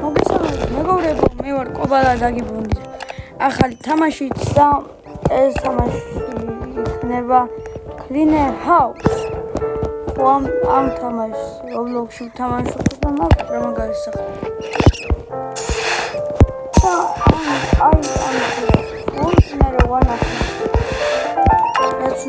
მოგესალმებით მეგობრებო, მე ვარ კობალა დაგიბრუნდით ახალი თამაშით და ეს თამაში იქნება Cleaner House. ხო ამ თამაშს Roblox-ში ვთამაშობ და მაგ რა მაგარისახა. და მე რა ვანა. ეს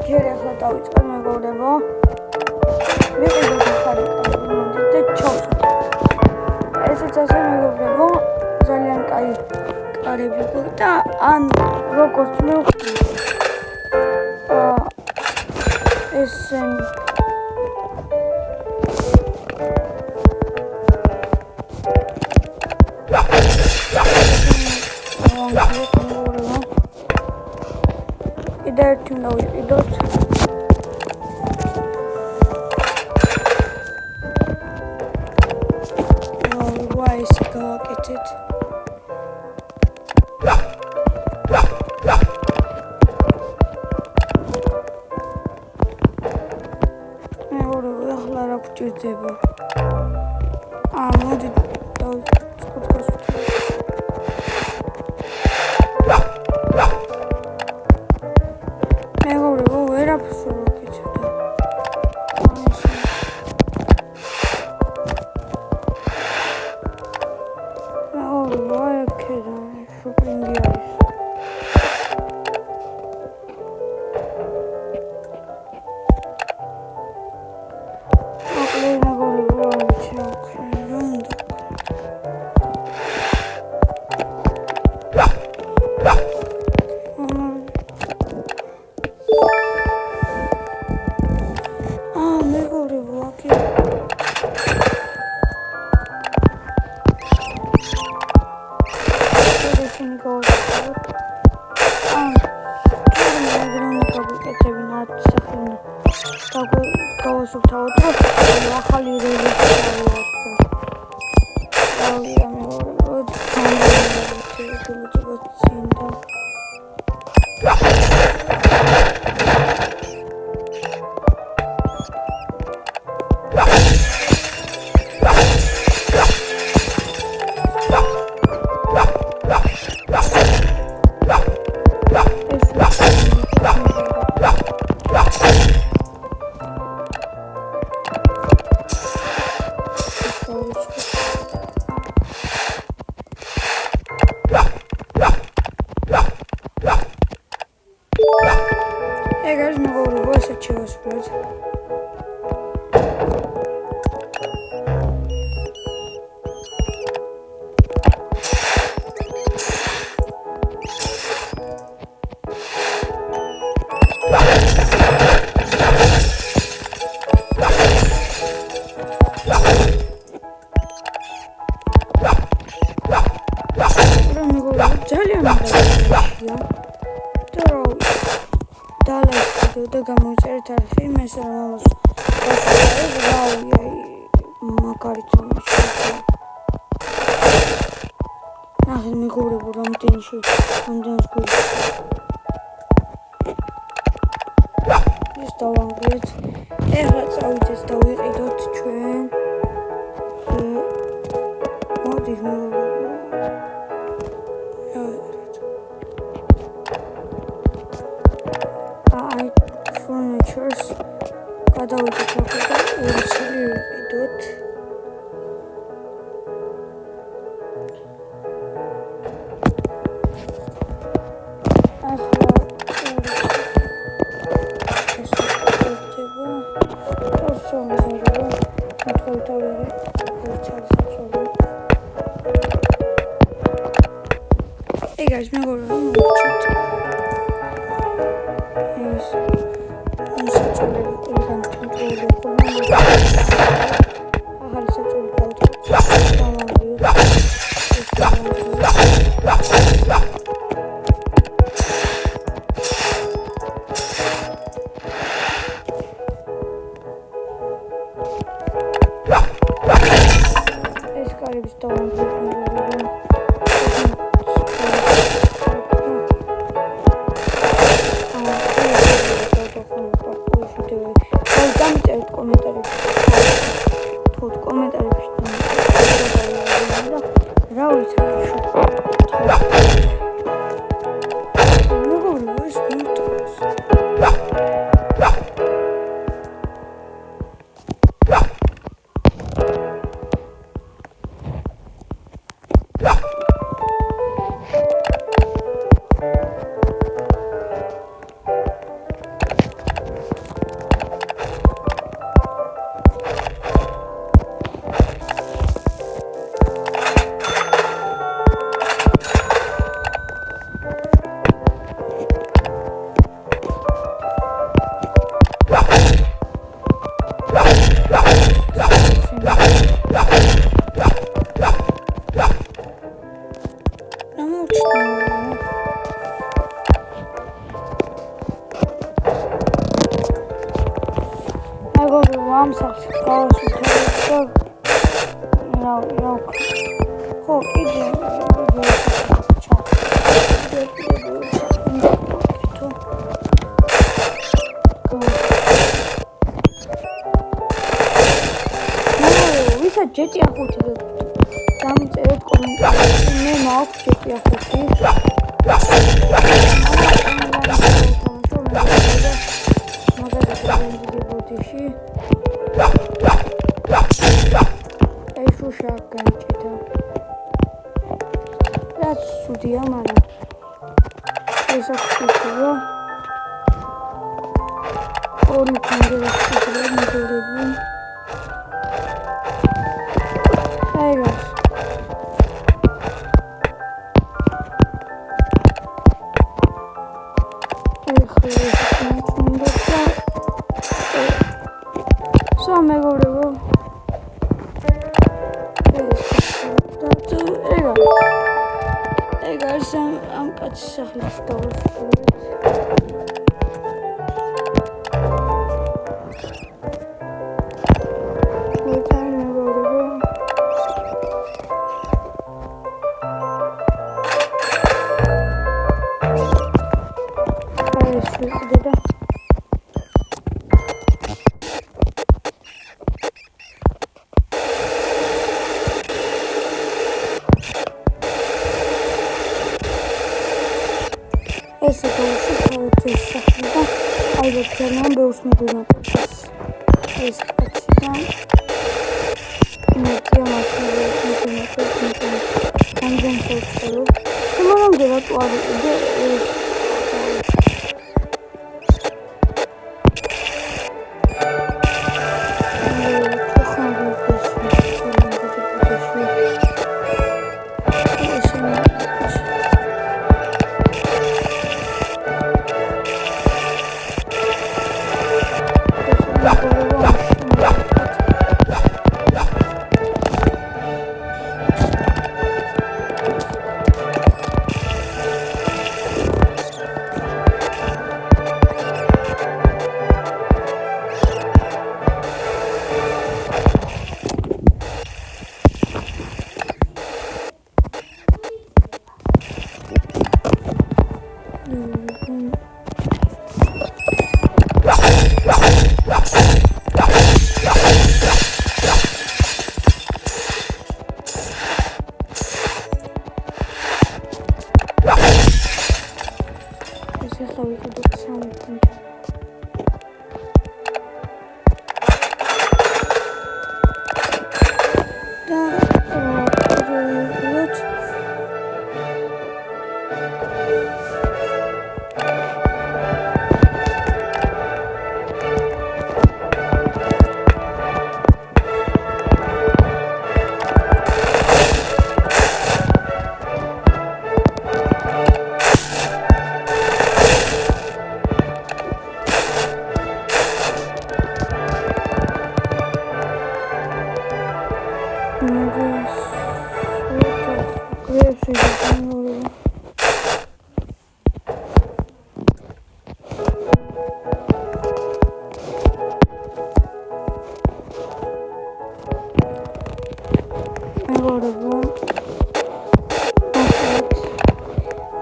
ჯერახლა დავიწყე მეგობრებო. ვიყიდოთ ახალი კაბინეტი და ჩავშოთ. ესეც ასე მეგობრებო, ძალიან კაი კარები გვაქვს და ან როგორც მე ვხვდი. ესენი Dirty now, you don't. Oh, why is it going to get it? ამ სახლში გავასუთრებდა რა ხო კიდე ვისაც GTA 5 დამწერეთ კომენტარებში მე მაქვს GTA 5 ეს უშა განჭითა რაც სუდია მაგრამ ეს აქცია ორი კონდელა შეიძლება მიდორები აიგოს მეგობრებო ეგ არის ამ კაცის სახლის დავასრულეთ ეს ის სახელი და ალბათ ძალიან ბევრს მოგონაკლებს ეს კაცი და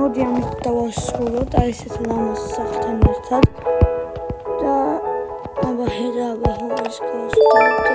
მოდი ამით დავასრულოთ აი ესეთ ლამაზ სახლთან ერთად და აბა ხედა ეს გავასრულოთ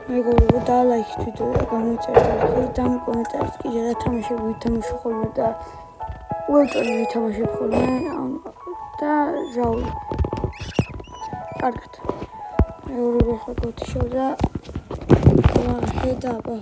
მეგობრებო და ლაიქით ვიდეო და გამოიწერეთ და კომენტარით კიდე რა თამაშები ვითამაშო ხოლმე და უელტონი ვითამაშებ ხოლმე და ჟაუ კარგად მეგობრებო ხა გოთიშო და ხედა აბა